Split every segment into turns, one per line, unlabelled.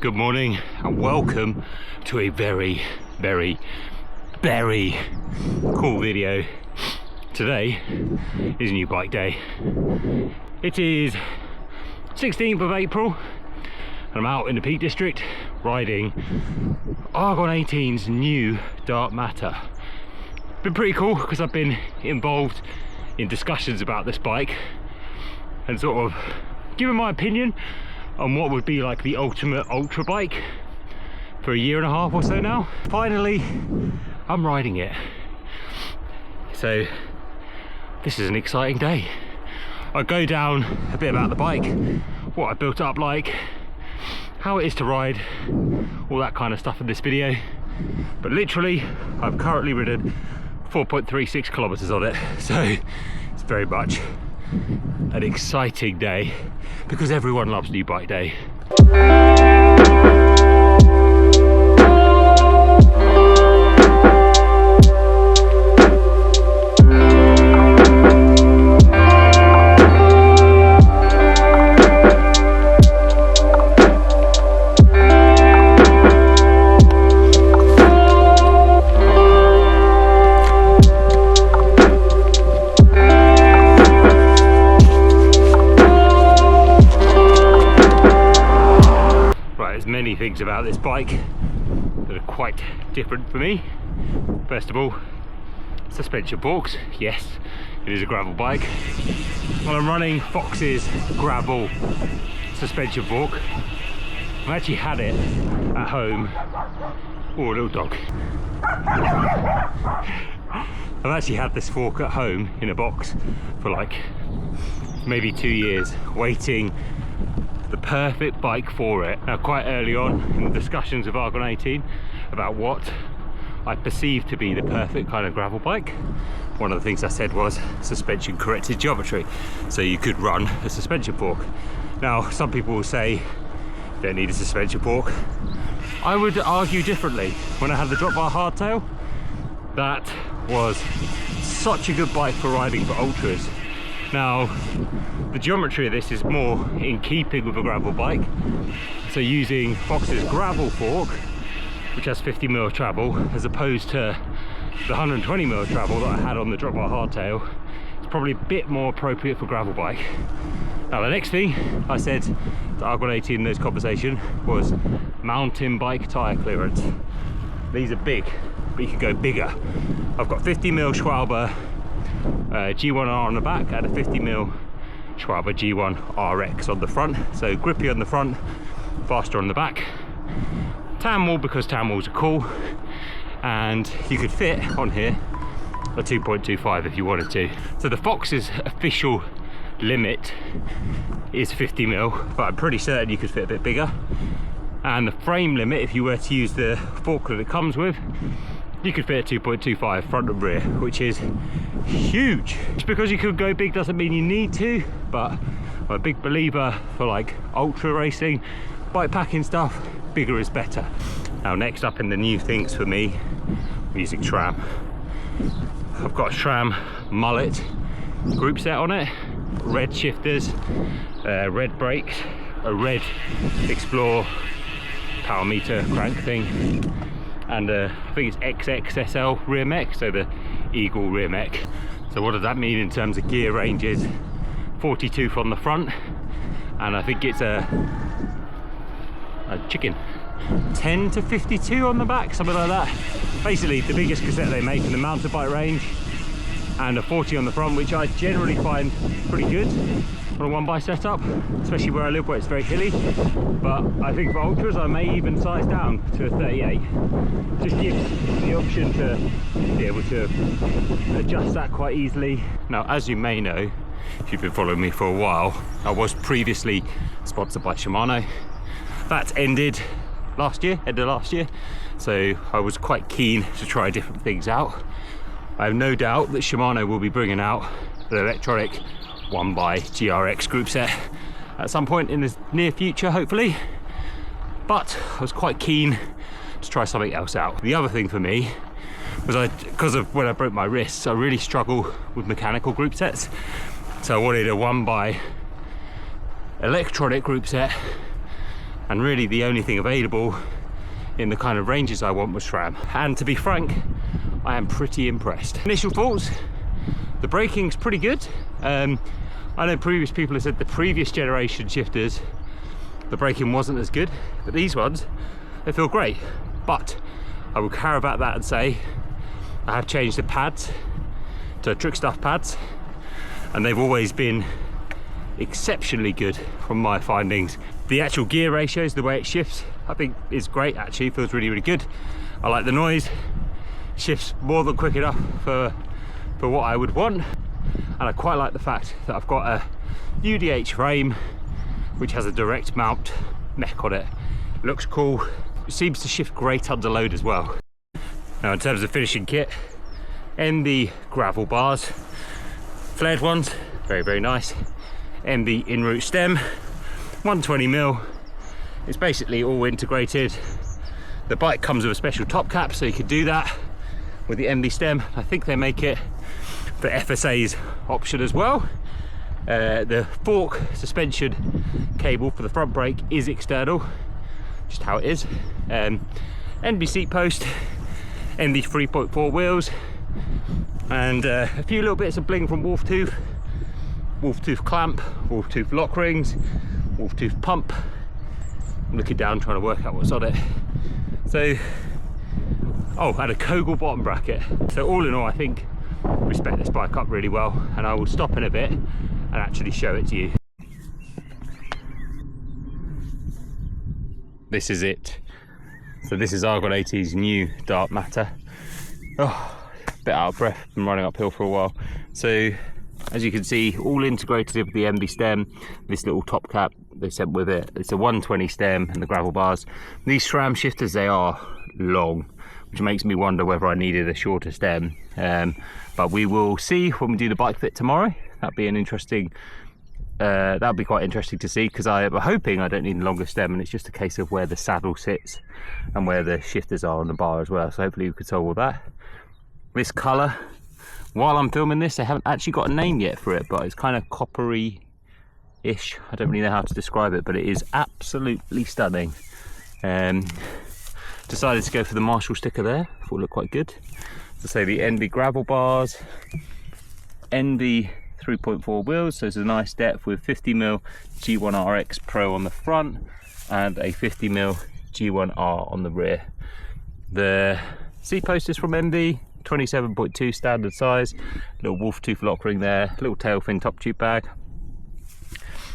Good morning and welcome to a very cool video. Today is a new bike day. It is 16th of April and I'm out in the Peak District riding Argon 18's new Dark Matter. Been pretty cool because I've been involved in discussions about this bike and sort of given my opinion on what would be like the ultimate ultra bike for a year and a half or so now. Finally, I'm riding it. So this is an exciting day. I'll go down a bit about the bike, what I built it up like, how it is to ride, all that kind of stuff in this video. But literally, I've currently ridden 4.36 kilometers on it. So it's very much an exciting day because everyone loves new bike day. Many things about this bike that are quite different for me. First of all, suspension forks. Yes, it is a gravel bike. Well, I'm running Fox's gravel suspension fork. I've actually had it at home. Oh, little dog. I've actually had this fork at home in a box for like maybe 2 years, waiting the perfect bike for it. Now, quite early on in the discussions with Argon 18 about what I perceived to be the perfect kind of gravel bike, one of the things I said was suspension corrected geometry, so you could run a suspension fork. Now, some people will say you don't need a suspension fork. I would argue differently. When I had the drop bar hardtail, that was such a good bike for riding for ultras. Now, the geometry of this is more in keeping with a gravel bike. So using Fox's gravel fork, which has 50mm travel, as opposed to the 120mm travel that I had on the drop bar hardtail, it's probably a bit more appropriate for gravel bike. Now, the next thing I said to Argon 18 in this conversation was mountain bike tyre clearance. These are big, but you can go bigger. I've got 50mm Schwalbe G1R on the back and a 50mm Schwalbe G1 RX on the front, so grippy on the front, faster on the back. Tan wall because tan walls are cool, and you could fit on here a 2.25 if you wanted to. So the Fox's official limit is 50mm, but I'm pretty certain you could fit a bit bigger. And the frame limit, if you were to use the fork that it comes with, you could fit a 2.25 front and rear, which is huge. Just because you could go big doesn't mean you need to, but I'm a big believer for like ultra racing, bike packing stuff, bigger is better. Now, next up in the new things for me, I'm using SRAM. I've got a SRAM mullet group set on it, red shifters, red brakes, a red Explore power meter crank thing, and I think it's XXSL rear mech, so the Eagle rear mech. So what does that mean in terms of gear ranges? 42 from the front, and I think it's a chicken 10 to 52 on the back, something like that. Basically the biggest cassette they make in the mountain bike range, and a 40 on the front, which I generally find pretty good on a one by setup, especially where I live, where it's very hilly. But I think for ultras I may even size down to a 38. Just gives the option to be able to adjust that quite easily. Now, as you may know, if you've been following me for a while, I was previously sponsored by Shimano. That's ended last year, end of last year, so I was quite keen to try different things out. I have no doubt that Shimano will be bringing out the electronic 1x GRX group set at some point in the near future, hopefully, but I was quite keen to try something else out. The other thing for me was because of when I broke my wrists, I really struggle with mechanical group sets, so I wanted a 1x electronic group set and really the only thing available in the kind of ranges I want was SRAM. And to be frank, I am pretty impressed. Initial thoughts, the braking's pretty good. I know previous people have said the previous generation shifters, the braking wasn't as good, but these ones, they feel great. But I will care about that and say I have changed the pads to trick stuff pads, and they've always been exceptionally good from my findings. The actual gear ratios, the way it shifts, I think is great actually, feels really, really good. I like the noise, shifts more than quick enough for what I would want. And I quite like the fact that I've got a UDH frame which has a direct mount mech on it. Looks cool, it seems to shift great under load as well. Now in terms of finishing kit, Enve gravel bars, flared ones, very, very nice. Enve in-route stem, 120mm. It's basically all integrated. The bike comes with a special top cap, so you can do that with the Enve stem. I think they make it for FSA's option as well. The fork suspension cable for the front brake is external, just how it is. Enve seat post, Enve 3.4 wheels, and a few little bits of bling from Wolf Tooth clamp, Wolf Tooth lock rings, Wolf Tooth pump. I'm looking down trying to work out what's on it. So, oh, and a Kogel bottom bracket. So all in all, I think we spec this bike up really well, and I will stop in a bit and actually show it to you. This is it. So this is Argon AT's new dark matter. Oh, a bit out of breath, been running uphill for a while. So as you can see, all integrated with the Enve stem, this little top cap they sent with it. It's a 120 stem and the gravel bars. These SRAM shifters, they are long, which makes me wonder whether I needed a shorter stem. But we will see when we do the bike fit tomorrow. That'd be an interesting, that'll be quite interesting to see, because I'm hoping I don't need a longer stem, and it's just a case of where the saddle sits and where the shifters are on the bar as well. So hopefully we could solve all that. This colour, while I'm filming this, they haven't actually got a name yet for it, but it's kind of coppery-ish. I don't really know how to describe it, but it is absolutely stunning. Decided to go for the Marshall sticker there, thought it looked quite good. To say the Enve gravel bars, Enve 3.4 wheels, so it's a nice depth with 50mm G1 RX Pro on the front and a 50mm G1R on the rear. The seat post is from Enve, 27.2 standard size, little wolf tooth lock ring there, little Tailfin top tube bag,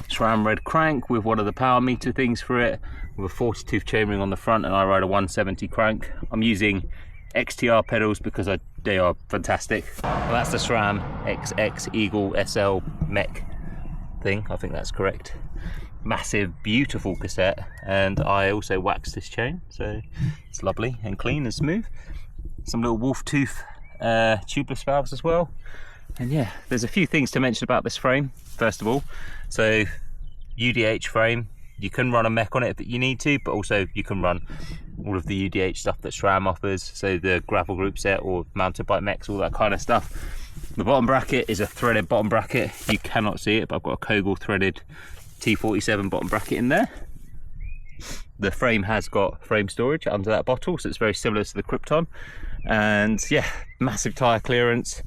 SRAM red crank with one of the power meter things for it, with a 40 tooth chainring on the front, and I ride a 170 crank. I'm using XTR pedals because they are fantastic. Well, that's the SRAM XX Eagle SL mech thing, I think that's correct. Massive, beautiful cassette, and I also waxed this chain, so it's lovely and clean and smooth. Some little wolf tooth tubeless valves as well. And yeah, there's a few things to mention about this frame. First of all, so UDH frame, you can run a mech on it if you need to, but also you can run all of the UDH stuff that SRAM offers, so the gravel group set or mountain bike mechs, all that kind of stuff. The bottom bracket is a threaded bottom bracket. You cannot see it, but I've got a Kogel threaded T47 bottom bracket in there. The frame has got frame storage under that bottle, so it's very similar to the Krypton. And yeah, massive tyre clearance,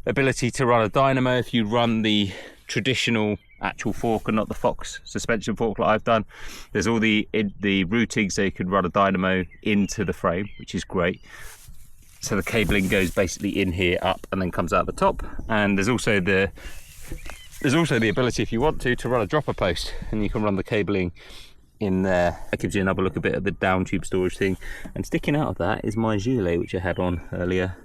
ability to run a dynamo if you run the traditional actual fork and not the Fox suspension fork like I've done. There's all the routing, so you can run a dynamo into the frame, which is great. So the cabling goes basically in here, up, and then comes out the top. And there's also the ability, if you want to run a dropper post, and you can run the cabling in there. That gives you another look a bit at the down tube storage thing. And sticking out of that is my gilet, which I had on earlier.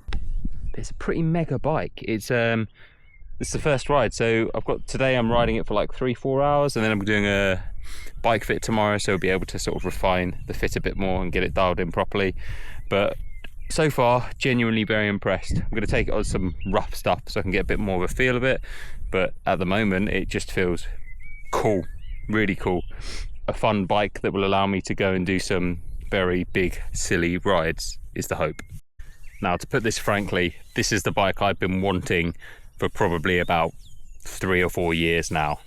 It's a pretty mega bike. It's the first ride, so today I'm riding it for like 3-4 hours, and then I'm doing a bike fit tomorrow, so I'll be able to sort of refine the fit a bit more and get it dialed in properly. But so far, genuinely very impressed. I'm going to take it on some rough stuff so I can get a bit more of a feel of it, but at the moment it just feels cool, really cool. A fun bike that will allow me to go and do some very big silly rides is the hope. Now, to put this frankly, this is the bike I've been wanting for probably about 3 or 4 years now.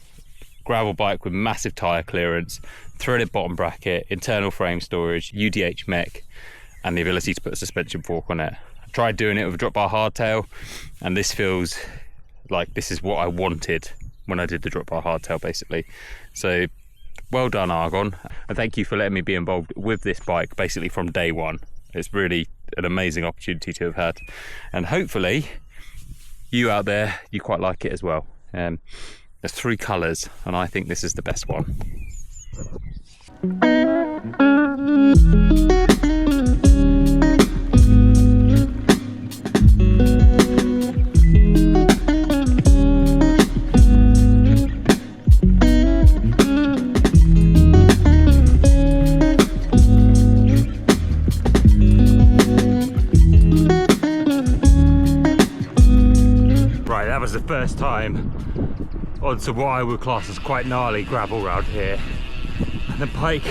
Gravel bike with massive tyre clearance, threaded bottom bracket, internal frame storage, UDH mech, and the ability to put a suspension fork on it. I tried doing it with a drop bar hardtail, and this feels like this is what I wanted when I did the drop bar hardtail, basically. So well done, Argon, and thank you for letting me be involved with this bike basically from day one. It's really an amazing opportunity to have had, and hopefully you out there, you quite like it as well. There's 3 colours, and I think this is the best one. Right, that was the first time onto what I would class as quite gnarly gravel around here, and the bike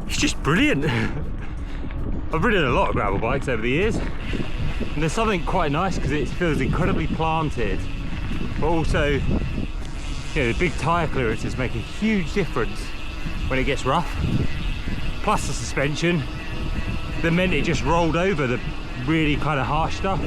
it's just brilliant. I've ridden a lot of gravel bikes over the years, and there's something quite nice because it feels incredibly planted, but also, you know, the big tyre clearances make a huge difference when it gets rough, plus the suspension that meant it just rolled over the really kind of harsh stuff.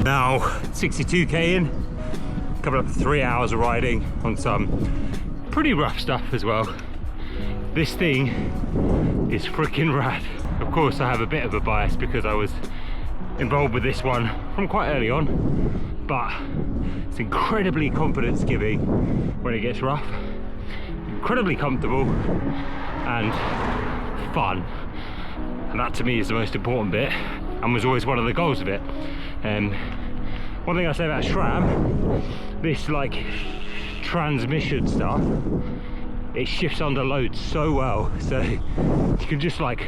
Now 62k in, coming up to 3 hours of riding on some pretty rough stuff as well. This thing is freaking rad. Of course I have a bit of a bias because I was involved with this one from quite early on, but it's incredibly confidence giving when it gets rough, incredibly comfortable and fun, and that to me is the most important bit and was always one of the goals of it. One thing I say about SRAM, this like transmission stuff, it shifts under load so well, so you can just like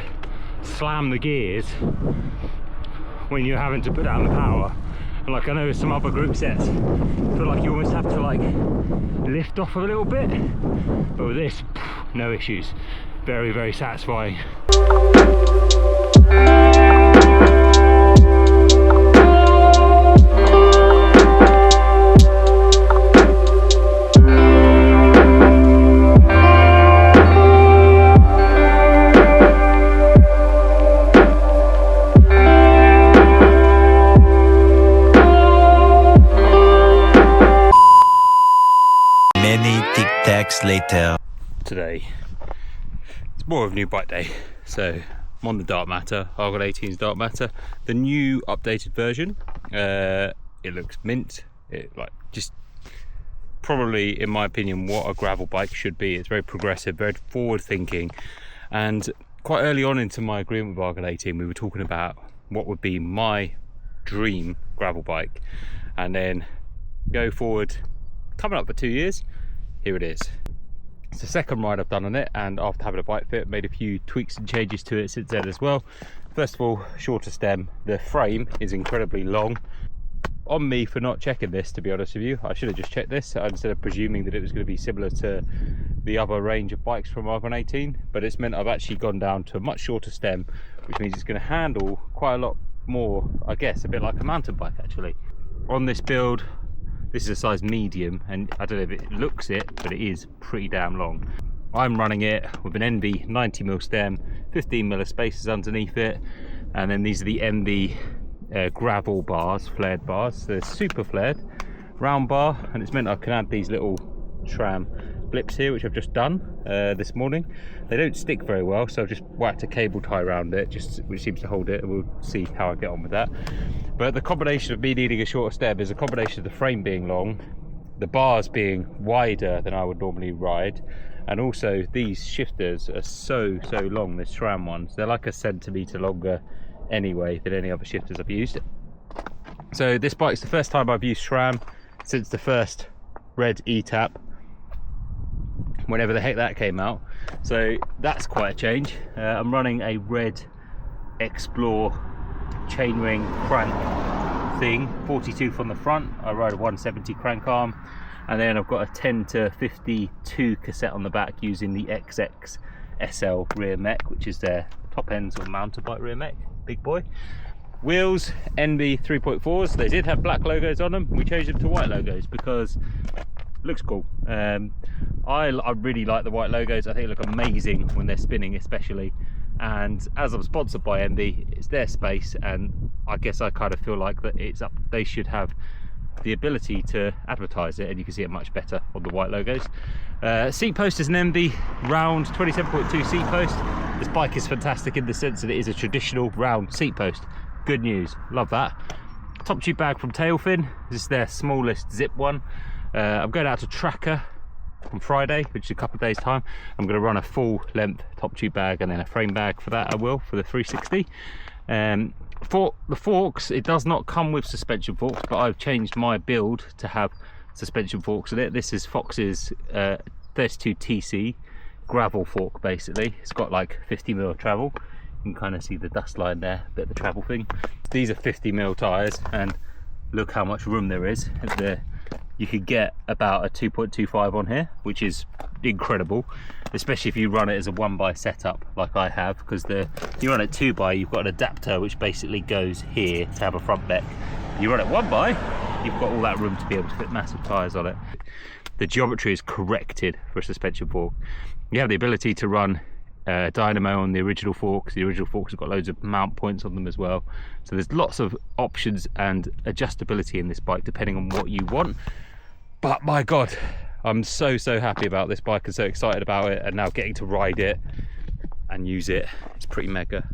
slam the gears when you're having to put down the power. And like I know some other group sets feel like you almost have to like lift off a little bit, but with this, no issues. Very, very satisfying.
Later.
Today it's more of a new bike day, so I'm on the Dark Matter, Argon 18's Dark Matter, the new updated version. It looks mint. It like just probably, in my opinion, what a gravel bike should be. It's very progressive, very forward thinking, and quite early on into my agreement with Argon 18 we were talking about what would be my dream gravel bike, and then go forward, coming up for 2 years, here it is. It's the second ride I've done on it, and after having a bike fit, made a few tweaks and changes to it since then as well. First of all, shorter stem. The frame is incredibly long. On me for not checking this, to be honest with you. I should have just checked this instead of presuming that it was going to be similar to the other range of bikes from Argon 18, but it's meant I've actually gone down to a much shorter stem, which means it's going to handle quite a lot more, I guess, a bit like a mountain bike actually. On this build, this is a size medium, and I don't know if it looks it, but it is pretty damn long. I'm running it with an Enve 90mm stem, 15mm of spacers underneath it, and then these are the Enve gravel bars, flared bars. They're super flared, round bar, and it's meant I can add these little SRAM blips here, which I've just done this morning. They don't stick very well, so I've just whacked a cable tie around it, which seems to hold it, and we'll see how I get on with that. But the combination of me needing a shorter stem is a combination of the frame being long, the bars being wider than I would normally ride, and also these shifters are so long, the SRAM ones. They're like a centimetre longer anyway than any other shifters I've used. So this bike's the first time I've used SRAM since the first red E-tap. whenever the heck that came out. So that's quite a change. I'm running a red Explore chainring crank thing, 42 from the front. I ride a 170 crank arm, and then I've got a 10 to 52 cassette on the back using the XX SL rear mech, which is their top end sort of mountain bike rear mech, big boy. Wheels, Enve 3.4s. They did have black logos on them. We changed them to white logos because it looks cool. I really like the white logos. I think they look amazing when they're spinning, especially. And as I'm sponsored by Enve, it's their space, and I guess I kind of feel like that it's up. They should have the ability to advertise it, and you can see it much better on the white logos. Seat post is an Enve round 27.2 seat post. This bike is fantastic in the sense that it is a traditional round seat post. Good news, love that. Top tube bag from Tailfin. This is their smallest zip one. I'm going out to Tracker on Friday, which is a couple of days time. I'm going to run a full length top tube bag and then a frame bag for that. I will, for the 360. For the forks, it does not come with suspension forks, but I've changed my build to have suspension forks in it. This is Fox's 32TC gravel fork, basically. It's got like 50mm travel. You can kind of see the dust line there, a bit of the travel thing. These are 50mm tyres, and look how much room there is. You could get about a 2.25 on here, which is incredible, especially if you run it as a 1x setup like I have, because if you run it 2x, you've got an adapter which basically goes here to have a front deck. You run it 1x, you've got all that room to be able to fit massive tyres on it. The geometry is corrected for a suspension fork. You have the ability to run dynamo on the original forks. The original forks have got loads of mount points on them as well, so there's lots of options and adjustability in this bike depending on what you want. But my god, I'm so happy about this bike and so excited about it, and now getting to ride it and use it, it's pretty mega.